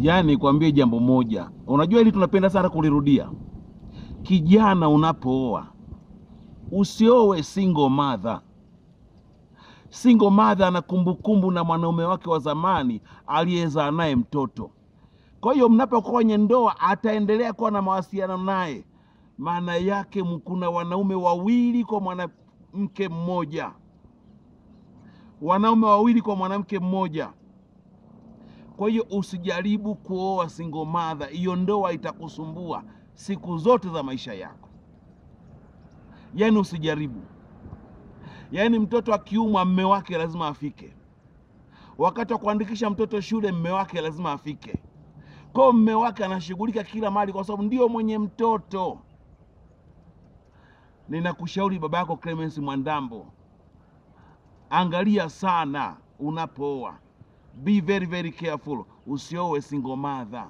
Yaani kwambie jambo moja, unajua hili tunapenda sana kulirudia. Kijana unapooa, usiowe single mother. Single mother ana kumbukumbu na mwanaume wake wa zamani aliyezaa naye mtoto. Kwa hiyo mnapokuwa kwenye ndoa ataendelea kuwa na mawasiliano naye. Maana yake kuna wanaume wawili kwa mwanamke mmoja. Wanaume wawili kwa mwanamke mmoja. Kwa hiyo usijaribu kuoa single mother. Hiyo ndoa itakusumbua siku zote za maisha yako. Yaani usijaribu. Yaani mtoto akiumwa mume wake lazima afike. Wakati wa kuandikisha mtoto shule mume wake lazima afike. Kwa mume wake anashughulika kila mahali kwa sababu ndio mwenye mtoto. Ninakushauri baba yako Clemens Mwandambo, angalia sana unapooa. Be very very careful. Usiowe single mother.